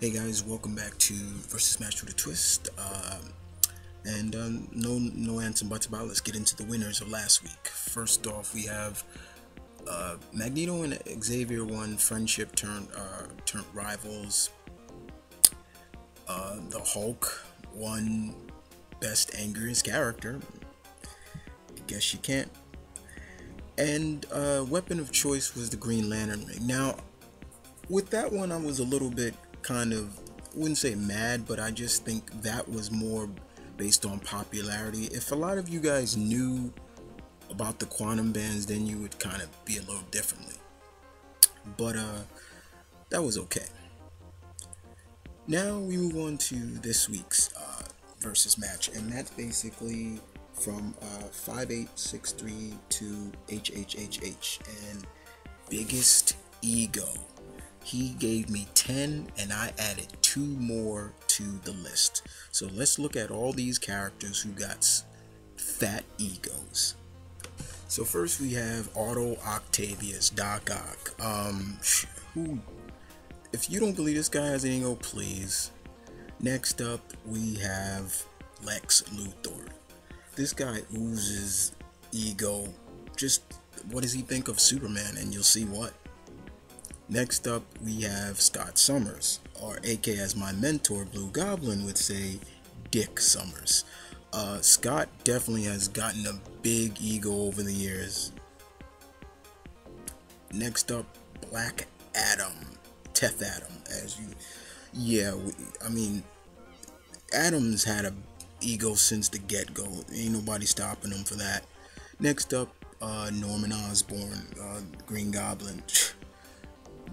Hey guys, welcome back to Versus Match with a Twist. No ands and buts about it. Let's get into the winners of last week. First off, we have Magneto and Xavier won friendship turned rivals. The Hulk won best angriest character. I guess you can't. And weapon of choice was the Green Lantern ring. Now, with that one, I was a little bit kind of, I wouldn't say mad, but I just think that was more based on popularity. If a lot of you guys knew about the quantum bands, then you would kind of be a little differently. But that was okay. Now we move on to this week's versus match, and that's basically from 5863 to HHHH, and biggest ego. He gave me 10 and I added 2 more to the list. So let's look at all these characters who got fat egos. So first we have Otto Octavius, Doc Ock. If you don't believe this guy has an ego, please. Next up we have Lex Luthor. This guy oozes ego. Just what does he think of Superman? And you'll see what. Next up, we have Scott Summers, or AK as my mentor, Blue Goblin, would say, Dick Summers. Scott definitely has gotten a big ego over the years. Next up, Black Adam, Teth Adam, Adam's had a ego since the get-go. Ain't nobody stopping him for that. Next up, Norman Osborn, Green Goblin.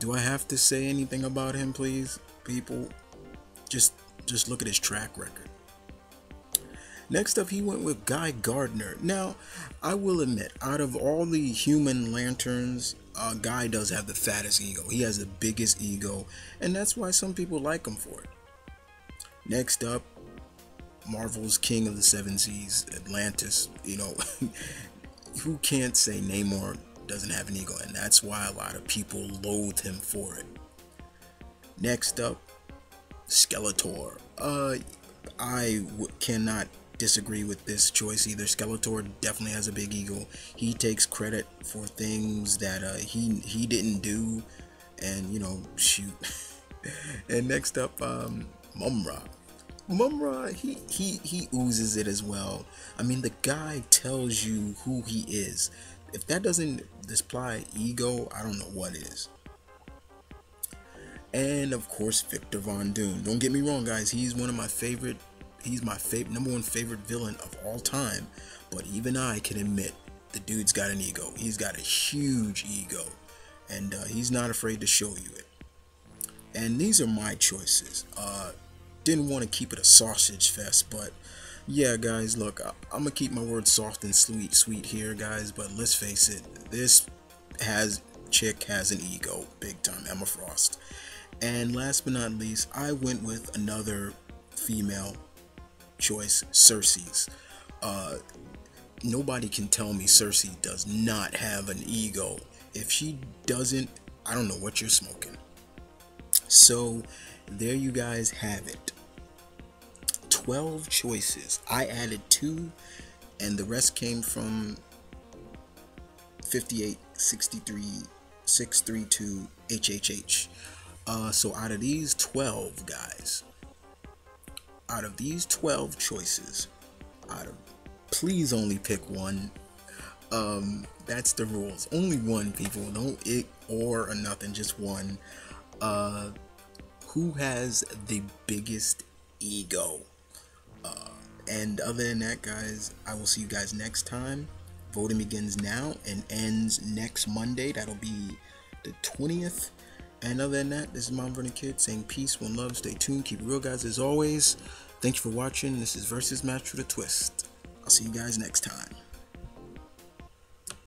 Do I have to say anything about him, please, people? Just look at his track record. Next up, he went with Guy Gardner. Now, I will admit, out of all the human lanterns, Guy does have the fattest ego. He has the biggest ego, and that's why some people like him for it. Next up, Marvel's King of the Seven Seas, Atlantis. You know, who can't say Namor doesn't have an ego, and that's why a lot of people loathe him for it. Next up, Skeletor. I cannot disagree with this choice either. Skeletor definitely has a big ego. He takes credit for things that he didn't do, and you know, shoot. And next up, Mumra. Mumra, he oozes it as well. I mean, the guy tells you who he is. If that doesn't display ego, I don't know what is. And of course, Victor Von Doom. Don't get me wrong, guys. He's one of my favorite. He's my number one favorite villain of all time. But even I can admit, the dude's got an ego. He's got a huge ego, and he's not afraid to show you it. And these are my choices. Didn't want to keep it a sausage fest, but yeah, guys, look, I'm gonna keep my words soft and sweet here, guys, but let's face it, this chick has an ego, big time, Emma Frost. And last but not least, I went with another female choice, Cersei's. Nobody can tell me Cersei does not have an ego. If she doesn't, I don't know what you're smoking. So there you guys have it. 12 choices. I added 2, and the rest came from 58, 63, 632, HHH. So out of these 12 guys, out of these 12 choices, please only pick one. That's the rules. Only one, people. No it or nothing, just one. Who has the biggest ego? And other than that, guys, I will see you guys next time. Voting begins now and ends next Monday. That'll be the 20th. And other than that, this is Mom Vernon Kid saying peace, one love, stay tuned, keep it real, guys, as always. Thank you for watching. This is Versus Match with a Twist. I'll see you guys next time.